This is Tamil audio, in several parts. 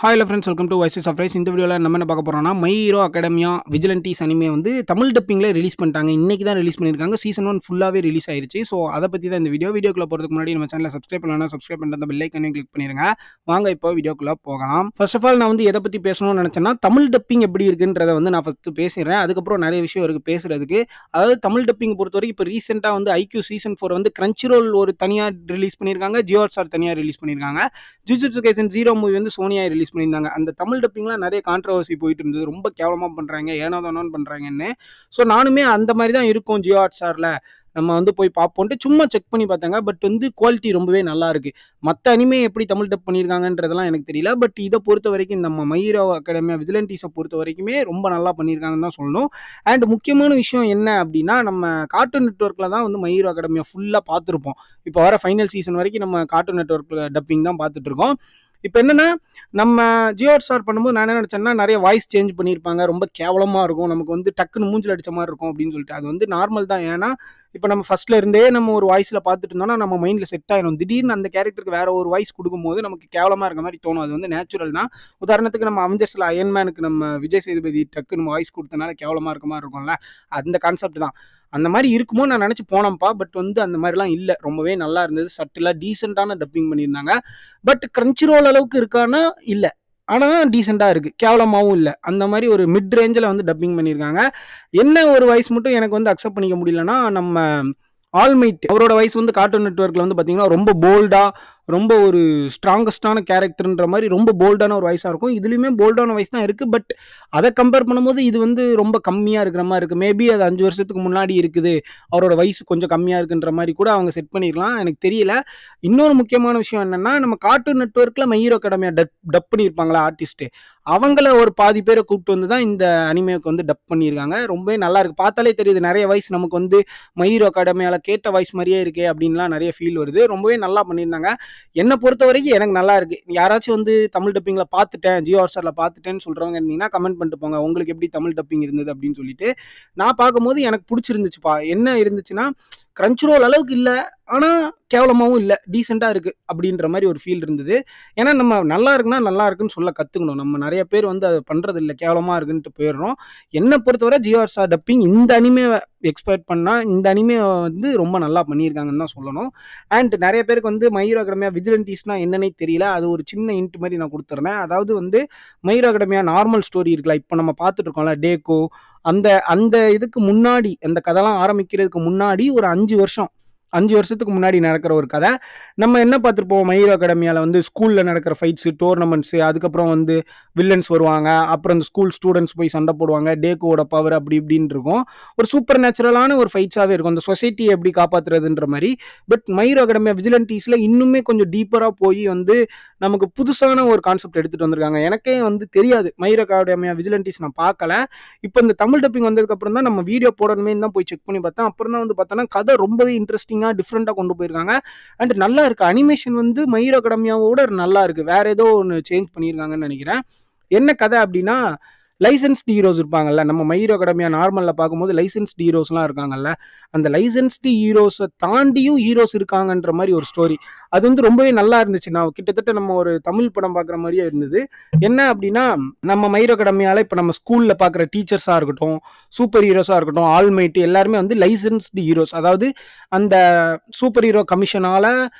Hi hello friends, welcome to voices of rise. இந்த வீடியோவில் நம்ம என்ன பார்க்க போகிறோம்னா, my hero academia vigilantes anime வந்து தமிழ் டப்பிங்கில் ரிலீஸ் பண்ணிட்டாங்க. இன்றைக்கி தான் ரிலீஸ் பண்ணியிருக்காங்க. சீசன் 1 ஃபுல்லாகவே ரிலீஸ் ஆயிருச்சு. ஸோ அதை பற்றி தான் இந்த வீடியோக்குள்ளே போகிறதுக்கு முன்னாடி நம்ம சேனலை சப்ஸ்கிரைப் பண்ணலாம். சப்ஸ்கிரைப் பண்ணிட்டு அந்த பெல் ஐக்கனையும் கிளிக் பண்ணிடுங்க. வாங்க இப்போ வீடியோக்குள்ளே போகலாம். ஃபர்ஸ்ட் ஆஃப் ஆல் நான் வந்து எதை பற்றி பேசணும்னு நினச்சேன்னா, தமிழ் டப்பிங் எப்படி இருக்குன்றதை வந்து நான் ஃபஸ்ட்டு பேசிடுறேன். அதுக்கப்புறம் நிறைய விஷயம் இருக்குது பேசுகிறதுக்கு. அதாவது தமிழ் டப்பிங் பொறுத்த வரைக்கும் இப்போ ரீசெண்டாக வந்து ஐக்யூ சீசன் 4 வந்து கிரன்ச்சிரோல் ஒரு தனியாக ரிலீஸ் பண்ணியிருக்காங்க, ஜியோ ஹாட்ஸ்டார் தனியாக ரிலீஸ் பண்ணியிருக்காங்க. ஜுஜுட்சு கைசன் 0 மூவி வந்து சோனியா ரிலீஸ் பண்ணியிருந்தாங்க. அந்த தமிழ் டப்பிங்லாம் நிறைய கான்ட்ரவர்சி போயிட்டு இருந்தது. ரொம்ப கேவலமாக பண்ணுறாங்க, ஏனோதானோன்னு பண்ணுறாங்கன்னு. ஸோ நானுமே அந்த மாதிரி தான் இருக்கும் ஜியோ ஹாட்ஸ்டாரில் நம்ம வந்து போய் பார்ப்போன்ட்டு சும்மா செக் பண்ணி பார்த்தாங்க. பட் வந்து குவாலிட்டி ரொம்பவே நல்லா இருக்கு. மற்ற அனிமே எப்படி தமிழ் டப் பண்ணியிருக்காங்கன்றதெல்லாம் எனக்கு தெரியல. பட் இதை பொறுத்த வரைக்கும் நம்ம மை ஹீரோ அகாடமியா விஜிலன்டீஸை பொறுத்த வரைக்குமே ரொம்ப நல்லா பண்ணியிருக்காங்கன்னு தான் சொல்லணும். அண்ட் முக்கியமான விஷயம் என்ன அப்படின்னா, நம்ம கார்ட்டூன் நெட்வொர்க்கில் தான் வந்து மை ஹீரோ அகாடமியா ஃபுல்லாக பார்த்துருப்போம். இப்போ வர ஃபைனல் சீசன் வரைக்கும் நம்ம கார்ட்டூன் நெட்வொர்க்கில் டப்பிங் தான் பார்த்துட்டு இருக்கோம். இப்போ என்னன்னா, நம்ம ஜியோ ஹாட்ஸ்டார் பண்ணும்போது நான் என்ன நினச்சேன்னா, நிறைய வாய்ஸ் சேஞ்ச் பண்ணியிருப்பாங்க, ரொம்ப கேவலமாக இருக்கும், நமக்கு வந்து டக்குன்னு மூஞ்சில் அடித்த மாதிரி இருக்கும் அப்படின்னு சொல்லிட்டு. அது வந்து நார்மல் தான். ஏன்னா இப்போ நம்ம ஃபர்ஸ்ட்ல இருந்தே நம்ம ஒரு வாய்ஸில் பார்த்துட்டு இருந்தோம்னா நம்ம மைண்டில் செட் ஆயிடும். திடீர்னு அந்த கேரக்டருக்கு வேற ஒரு வாய்ஸ் கொடுக்கும்போது நமக்கு கேவலமாக இருக்க மாதிரி தோணும். அது வந்து நேச்சுரல் தான். உதாரணத்துக்கு நம்ம அவெஞ்சர்ஸில் அயன்மேனுக்கு நம்ம விஜய் சேதுபதி டக்குன்னு வாய்ஸ் கொடுத்தனால கேவலமாக இருக்க மாதிரி இருக்கும்ல, அந்த கான்செப்ட் தான். அந்த மாதிரி இருக்குமோ நான் நினச்சி போனேன்ப்பா. பட் வந்து அந்த மாதிரிலாம் இல்லை. ரொம்பவே நல்லா இருந்தது. சட்டிலாக டீசெண்டான டப்பிங் பண்ணியிருந்தாங்க. பட் கிரன்ச்சிரோல் அளவுக்கு இருக்கானா இல்லை, ஆனால் டீசெண்டாக இருக்குது, கேவலமாகவும் இல்லை. அந்த மாதிரி ஒரு மிட் ரேஞ்சில் வந்து டப்பிங் பண்ணியிருக்காங்க. என்ன ஒரு வாய்ஸ் மட்டும் எனக்கு வந்து அக்செப்ட் பண்ணிக்க முடியலன்னா, நம்ம ஆல்மைட் அவரோட வாய்ஸ் வந்து கார்ட்டூன் நெட்வொர்க்கில் வந்து பார்த்தீங்கன்னா ரொம்ப போல்டாக, ரொம்ப ஒரு ஸ்ட்ராங்கஸ்டான கேரக்டர்ன்ற மாதிரி ரொம்ப போல்டான ஒரு வாய்ஸாக இருக்கும். இதுலேயுமே போல்டான வாய்ஸ் தான் இருக்குது. பட் அதை கம்பேர் பண்ணும்போது இது வந்து ரொம்ப கம்மியாக இருக்கிற மாதிரி இருக்குது. மேபி அது 5 வருஷத்துக்கு முன்னாடி இருக்குது, அவரோட வயசு கொஞ்சம் கம்மியாக இருக்குன்ற மாதிரி கூட அவங்க செட் பண்ணிடலாம், எனக்கு தெரியல. இன்னொரு முக்கியமான விஷயம் என்னென்னா, நம்ம கார்ட்டூன் நெட்வொர்க்கில் மை ஹீரோ அகாடமியா டப் பண்ணியிருப்பாங்களா ஆர்டிஸ்ட்டு, அவங்கள ஒரு பாதி பேரை கூப்பிட்டு வந்து தான் இந்த அனிமேவுக்கு வந்து டப் பண்ணியிருக்காங்க. ரொம்பவே நல்லா இருக்குது. பார்த்தாலே தெரியுது நிறைய வாய்ஸ் நமக்கு வந்து மை ஹீரோ அகாடமியாவில் கேட்ட வாய்ஸ் மாதிரியே இருக்கே அப்படின்லாம் நிறைய ஃபீல் வருது. ரொம்பவே நல்லா பண்ணியிருந்தாங்க. என்னை பொறுத்த வரைக்கும் எனக்கு நல்லா இருக்கு. யாராச்சும் வந்து தமிழ் டப்பிங்கில் பார்த்துட்டேன், ஜியோ ஹாட்ஸ்டாரில் பார்த்துட்டேன்னு சொல்கிறவங்க இருந்தீங்கன்னா கமெண்ட் பண்ணிட்டு போங்க, உங்களுக்கு எப்படி தமிழ் டப்பிங் இருந்தது அப்படின்னு சொல்லிட்டு. நான் பார்க்கும்போது எனக்கு பிடிச்சிருந்துச்சுப்பா. என்ன இருந்துச்சுன்னா, கிரன்ச்சிரோல் அளவுக்கு இல்லை, ஆனால் கேவலமாகவும் இல்லை, டீசெண்டாக இருக்குது அப்படின்ற மாதிரி ஒரு ஃபீல் இருந்தது. ஏன்னா நம்ம நல்லா இருக்குன்னா நல்லா இருக்குன்னு சொல்ல கற்றுக்கணும். நம்ம நிறைய பேர் வந்து அதை பண்ணுறது இல்லை, கேவலமாக இருக்குன்ட்டு போயிடுறோம். என்னை பொறுத்தவரை ஜியோ ஹாட்ஸ்டார் டப்பிங் இந்த அனிமே எக்ஸ்பெக்ட் பண்ணால் இந்த அனிமே வந்து ரொம்ப நல்லா பண்ணியிருக்காங்கன்னு தான் சொல்லணும். அண்ட் நிறைய பேருக்கு வந்து மை ஹீரோ அகாடமியா விஜிலன்டீஸ்னா என்னன்னே தெரியல. அது ஒரு சின்ன இன்ட் மாதிரி நான் கொடுத்துட்றேன். அதாவது வந்து my hero academia normal story இருக்குல்ல, இப்போ நம்ம பார்த்துட்டு இருக்கோம்ல டேக்கோ, அந்த அந்த இதுக்கு முன்னாடி, அந்த கதைலாம் ஆரம்பிக்கிறதுக்கு முன்னாடி ஒரு 5 வருஷத்துக்கு முன்னாடி நடக்கிற ஒரு கதை. நம்ம என்ன பார்த்துருப்போம், மை ஹீரோ அகாடமியாவில் வந்து ஸ்கூலில் நடக்கிற ஃபைட்ஸு, டோர்னமெண்ட்ஸு, அதுக்கப்புறம் வந்து வில்லன்ஸ் வருவாங்க, அப்புறம் இந்த ஸ்கூல் ஸ்டூடெண்ட்ஸ் போய் சண்டை போடுவாங்க, டேக்கோட பவர் அப்படி இப்படின்னு இருக்கும். ஒரு சூப்பர் நேச்சுரலான ஒரு ஃபைட்ஸாகவே இருக்கும், அந்த சொசைட்டியை எப்படி காப்பாற்றுறதுன்ற மாதிரி. பட் மை ஹீரோ அகாடமியா விஜிலன்டீஸில் இன்னுமே கொஞ்சம் டீப்பராக போய் வந்து நமக்கு புதுசான ஒரு கான்செப்ட் எடுத்துகிட்டு வந்திருக்காங்க. எனக்கே வந்து தெரியாது, மை ஹீரோ அகாடமியா விஜிலன்டீஸ் நான் பார்க்கல. இப்போ இந்த தமிழ் டப்பிங் வந்ததுக்கப்புறம் தான் நம்ம வீடியோ போடணுமே தான் போய் செக் பண்ணி பார்த்தேன். அப்புறம் தான் வந்து பார்த்தோன்னா கதை ரொம்பவே இன்ட்ரெஸ்டிங்காக டிஃப்ரெண்ட்டாக கொண்டு போயிருக்காங்க. அண்ட் நல்லா இருக்குது. அனிமேஷன் வந்து மை ஹீரோ அகாடமியாவோட நல்லா இருக்குது. வேறு ஏதோ ஒன்று சேஞ்ச் பண்ணியிருக்காங்கன்னு நினைக்கிறேன். என்ன கதை அப்படின்னா, லைசன்ஸ்டு ஹீரோஸ் இருப்பாங்கல்ல, நம்ம மை ஹீரோ அகாடமியா நார்மலில் பார்க்கும்போது லைசன்ஸ்டு ஹீரோஸ்லாம் இருக்காங்கல்ல, அந்த லைசன்ஸ்டு ஹீரோஸை தாண்டியும் ஹீரோஸ் இருக்காங்கன்ற மாதிரி ஒரு ஸ்டோரி. அது வந்து ரொம்பவே நல்லா இருந்துச்சு. நான் கிட்டத்தட்ட நம்ம ஒரு தமிழ் படம் பார்க்குற மாதிரியே இருந்தது. என்ன அப்படின்னா, நம்ம மை ஹீரோ அகாடமியாவில் இப்போ நம்ம ஸ்கூலில் பார்க்குற டீச்சர்ஸாக இருக்கட்டும், சூப்பர் ஹீரோஸாக இருக்கட்டும், ஆல்மைட்டி எல்லாருமே வந்து லைசன்ஸ்டு ஹீரோஸ். அதாவது அந்த சூப்பர் ஹீரோ கமிஷனால்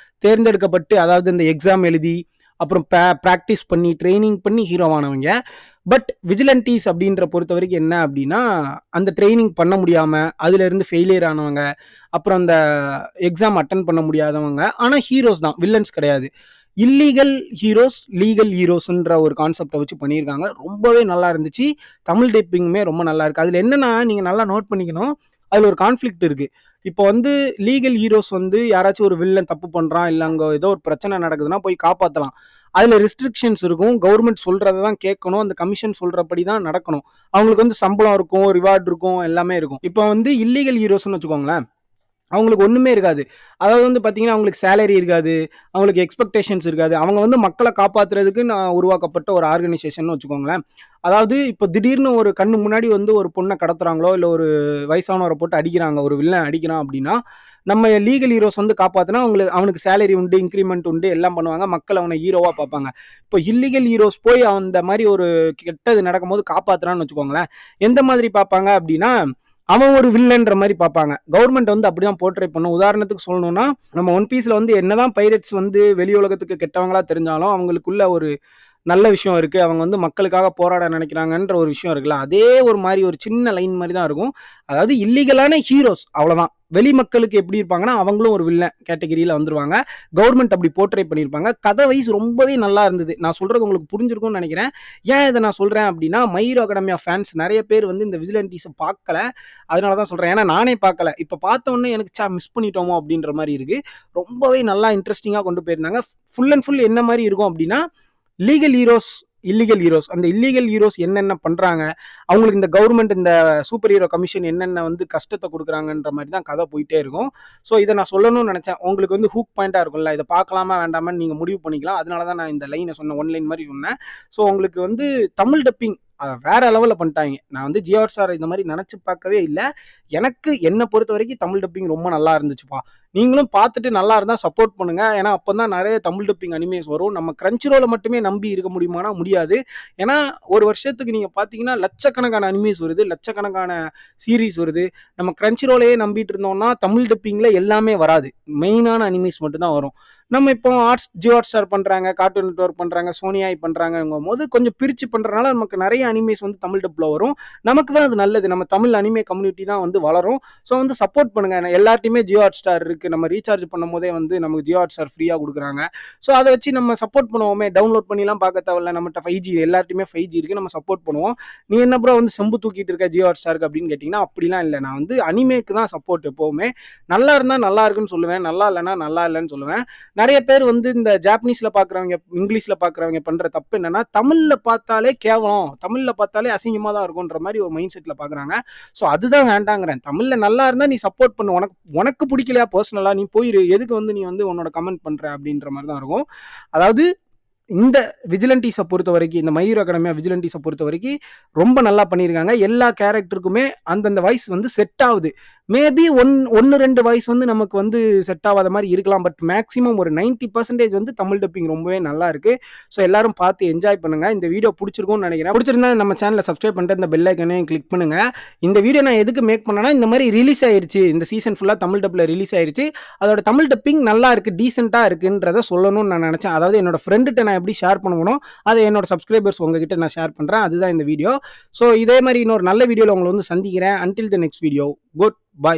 தேர்ந்தெடுக்கப்பட்டு, அதாவது இந்த எக்ஸாம் எழுதி அப்புறம் ப்ராக்டிஸ் பண்ணி ட்ரைனிங் பண்ணி ஹீரோவானவங்க. பட் விஜிலன்டீஸ் அப்படின்ற பொறுத்த வரைக்கும் என்ன அப்படின்னா, அந்த ட்ரைனிங் பண்ண முடியாமல் அதிலிருந்து ஃபெயிலியர் ஆனவங்க, அப்புறம் அந்த எக்ஸாம் அட்டன் பண்ண முடியாதவங்க, ஆனால் ஹீரோஸ் தான், வில்லன்ஸ் கிடையாது. இல்லீகல் ஹீரோஸ், லீகல் ஹீரோஸ்ன்ற ஒரு கான்செப்டை வச்சு பண்ணியிருக்காங்க. ரொம்பவே நல்லா இருந்துச்சு. தமிழ் டப்பிங்குமே ரொம்ப நல்லா இருக்குது. அதில் என்னென்னா, நீங்கள் நல்லா நோட் பண்ணிக்கணும், அதில் ஒரு கான்ஃப்ளிக்ட் இருக்குது. இப்போ வந்து லீகல் ஹீரோஸ் வந்து யாராச்சும் ஒரு வில்லன் தப்பு பண்ணுறான், இல்லை அங்கே ஏதோ ஒரு பிரச்சனை நடக்குதுன்னா போய் காப்பாற்றலாம். அதில் ரெஸ்ட்ரிக்ஷன்ஸ் இருக்கும். கவர்மெண்ட் சொல்கிறத தான் கேட்கணும், அந்த கமிஷன் சொல்கிறபடி தான் நடக்கணும். அவங்களுக்கு வந்து சம்பளம் இருக்கும், ரிவார்டு இருக்கும், எல்லாமே இருக்கும். இப்போ வந்து இல்லீகல் ஹீரோஸ்னு வச்சுக்கோங்களேன், அவங்களுக்கு ஒண்ணுமே இருக்காது. அதாவது வந்து பார்த்தீங்கன்னா, அவங்களுக்கு சேலரி இருக்காது. அவங்களுக்கு எக்ஸ்பெக்டேஷன்ஸ் இருக்காது. அவங்க வந்து மக்கள காப்பாத்துறதுக்கு நான் உருவாக்கப்பட்ட ஒரு ஆர்கனைசேஷன்னு வச்சுக்கோங்களேன். அதாவது இப்போ திடீர்னு ஒரு கண்ணு முன்னாடி வந்து ஒரு பொண்ண கடத்துறாங்களோ, இல்ல ஒரு வயசானவர போட்டு அடிக்கிறாங்க. ஒரு வில்லன் அடிக்கிறான் அப்படின்னா, நம்ம லீகல் ஹீரோஸ் வந்து காப்பாத்துனா அவனுக்கு சேலரி உண்டு, இன்கிரிமெண்ட் உண்டு, எல்லாம் பண்ணுவாங்க. மக்கள் அவன ஹீரோவா பார்ப்பாங்க. இப்போ இல்லீகல் ஹீரோஸ் போய் அந்த மாரி ஒரு கெட்டது நடக்கும்போது காப்பாத்துறான்னு வச்சுக்கோங்களேன். எந்த மாதிரி பார்ப்பாங்க அப்படின்னா, அவன் ஒரு வில்லன்ற மாரி பார்ப்பாங்க. கவர்மெண்ட் வந்து அப்படிதான் போர்ட்ரே பண்ணும். உதாரணத்துக்கு சொல்லணும்னா, நம்ம ஒன் பீஸ்ல வந்து என்னதான் பைரேட்ஸ் வந்து வெளி உலகத்துக்கு கெட்டவங்களா தெரிஞ்சாலும், அவங்களுக்குள்ள ஒரு நல்ல விஷயம் இருக்கு. அவங்க வந்து மக்களுக்காக போராட நினைக்கிறாங்கன்ற ஒரு விஷயம் இருக்குல்ல. அதே ஒரு மாரி ஒரு சின்ன லைன் மாரி தான் இருக்கும். அதாவது இல்லீகலான ஹீரோஸ் அவ்வளோதான். வெளி மக்களுக்கு எப்படி இருப்பாங்கன்னா, அவங்களும் ஒரு வில்லன் கேட்டகரியில வந்துருவாங்க. கவர்மெண்ட் அப்படி போர்ட்ரே பண்ணியிருப்பாங்க. கதை வைஸ் ரொம்பவே நல்லா இருந்தது. நான் சொல்றது உங்களுக்கு புரிஞ்சிருக்கும்னு நெனைக்கிறேன். ஏன் இத நான் சொல்றேன் அப்படின்னா, மை ஹீரோ அகாடமியா ஃபேன்ஸ் நெறைய பேர் வந்து இந்த விஜிலன்டீஸ பார்க்கல. அதனால தான் சொல்றேன். ஏன்னா நானே பார்க்கல. இப்ப பார்த்த உடனே எனக்கு மிஸ் பண்ணிட்டோமோ அப்படின்ற மாரி இருக்கு. ரொம்பவே நல்லா இன்ட்ரஸ்டிங்கா கொண்டு போயிருந்தாங்க. ஃபுல் அண்ட் ஃபுல் என்ன மாரி இருக்கும் அப்படின்னா, லீகல் ஹீரோஸ், இல்லீகல் ஹீரோஸ். அந்த இல்லீகல் ஹீரோஸ் என்னென்ன பண்றாங்க? அவங்களுக்கு இந்த கவர்மெண்ட் இந்த சூப்பர் ஹீரோ கமிஷன் என்னென்ன வந்து கஷ்டத்த குடுக்குறாங்கன்ற மாரி தான் கதை போயிட்டே இருக்கும். ஸோ இத நான் சொல்லணும்னு நெனச்சேன். உங்களுக்கு வந்து ஹூக் பாயிண்ட்டா இருக்கும்ல. இத பார்க்கலாமா வேண்டாமான்னு நீங்க முடிவு பண்ணிக்கலாம். அதனால தான் நான் இந்த லைன சொன்னேன். ஒன் லைன் மாரி சொன்னேன். ஸோ உங்களுக்கு வந்து தமிழ் டப்பிங் வேற லெவல்ல பண்ணிட்டாய்ங்க. நான் வந்து ஜியோ ஹாட்ஸ்டார் இந்த மாரி நெனச்சு பார்க்கவே இல்ல. எனக்கு என்ன பொறுத்தவரைக்கும் தமிழ் டப்பிங் ரொம்ப நல்லா இருந்துச்சுப்பா. நீங்களும் பார்த்துட்டு நல்லா இருந்தா சப்போர்ட் பண்ணுங்க. ஏன்னா அப்பதான் நெறைய தமிழ் டப்பிங் அனிமேஸ் வரும். நம்ம கிரன்ச்சி ரோல மட்டுமே நம்பி இருக்க முடியுமானா முடியாது. ஏன்னா ஒரு வருஷத்துக்கு நீங்க பார்த்தீங்கன்னா, லட்சக்கணக்கான அனிமேஸ் வருது. லட்சக்கணக்கான சீரிஸ் வருது. நம்ம கிரன்ச்சி ரோலையே நம்பிட்டு இருந்தோம்னா, தமிழ் டப்பிங்ல எல்லாமே வராது. மெயினான அனிமேஸ் மட்டும் தான் வரும். நம்ம இப்போ ஜியோ ஹாட்ஸ்டார் பண்றாங்க, கார்ட்டூன் நெட்வொர்க் பண்றாங்க, சோனி ஐ பண்றாங்கங்கும்போது கொஞ்சம் பிரிச்சு பண்றனால நமக்கு நெறைய அனிமேஸ் வந்து தமிழ் டப்ல வரும். நமக்கு தான் அது நல்லது. நம்ம தமிழ் அனிமே கம்யூனிட்டி தான் வந்து வளரும். ஸோ வந்து சப்போர்ட் பண்ணுங்க. எல்லார்ட்டையுமே ஜியோ ஹாட்ஸ்டார் இருக்கு. நம்ம ரீசார்ஜ் பண்ணும்போதே வந்து நமக்கு ஜியோ ஹாட்ஸ்டார் ஃப்ரீயா குடுக்குறாங்க. ஸோ அத வச்சு நம்ம சப்போர்ட் பண்ணுவோமே. டவுன்லோட் பண்ணிலாம் பார்க்க தேவையில்ல. நம்மட்ட 5G எல்லார்ட்டையுமே 5G இருக்கு. நம்ம சப்போர்ட் பண்ணுவோம். நீ என்ன ப்ரோ வந்து செம்பு தூக்கிட்டு இருக்க ஜியோ ஹாட்ஸ்டாருக்கு அப்படின்னு கேட்டீங்கன்னா, அப்படிலாம் இல்ல. நான் வந்து அனிமேக்கு தான் சப்போர்ட் எப்பவுமே. நல்லா இருந்தா நல்லா இருக்குன்னு சொல்லுவேன். நல்லா இல்லன்னா நல்லா இல்லன்னு சொல்லுவேன். நெறைய பேர் வந்து இந்த ஜாப்பனீஸ்ல பார்க்குறவங்க, இங்கிலீஷ்ல பார்க்குறவங்க பண்ற தப்பு என்னன்னா, தமிழ்ல பார்த்தாலே கேவலம். தமிழ்ல பார்த்தாலே அசிங்கமா தான் இருக்கும்ன்ற மாரி ஒரு மைண்ட் செட்ல பார்க்குறாங்க. ஸோ அதுதான் வேண்டாங்கிறேன். தமிழ்ல நல்லா இருந்தா நீ சப்போர்ட் பண்ணு. உனக்கு உனக்கு பிடிக்கலையா பர்சனலா நீ போயிரு. எதுக்கு வந்து நீ வந்து உன்னோட கமெண்ட் பண்ற அப்படின்ற மாரி தான் இருக்கும். அதாவது இந்த விஜிலன்டீஸ பொறுத்தவரைக்கும், இந்த மை ஹீரோ அகாடமியா விஜிலன்டீஸ பொறுத்தவரைக்கும் ரொம்ப நல்லா பண்ணியிருக்காங்க. எல்லா கேரக்டருக்குமே அந்தந்த வாய்ஸ் வந்து செட் ஆகுது. மேபி 1, 2 வாய்ஸ் வந்து நமக்கு வந்து செட் ஆவாத மாரி இருக்கலாம். பட் மேக்ஸிமம் ஒரு 90% வந்து தமிழ் டப்பிங் ரொம்பவே நல்லா இருக்கு. ஸோ எல்லாரும் பார்த்து என்ஜாய் பண்ணுங்க. இந்த வீடியோ புடிச்சிருக்கும்னு நெனைக்கிறேன். புடிச்சிருந்தா நம்ம சேனல சப்ஸ்கிரைப் பண்ணிட்டு இந்த பெல் ஐகானையும் கிளிக் பண்ணுங்க. இந்த வீடியோ நான் எதுக்கு மேக் பண்ணேன்னா, இந்த மாரி ரிலீஸ் ஆயிருச்சு. இந்த சீசன் ஃபுல்லா தமிழ் டப்ல ரிலீஸ் ஆயிருச்சு. அதோட தமிழ் டப்பிங் நல்லா இருக்கு, டீசென்ட்டா இருக்குன்றத சொல்லணும்னு நான் நெனச்சேன். அதாவது என்னோட ஃப்ரெண்டுட்ட நான் எப்படி ஷேர் பண்ணுவனோ, அத என்னோட சப்ஸ்கிரைபர்ஸ் உங்ககிட்ட நான் ஷேர் பண்றேன். அதுதான் இந்த வீடியோ. ஸோ இதே மாரி இன்னொரு நல்ல வீடியோல உங்கள வந்து சந்திக்கிறேன். Until the next video. Good bye.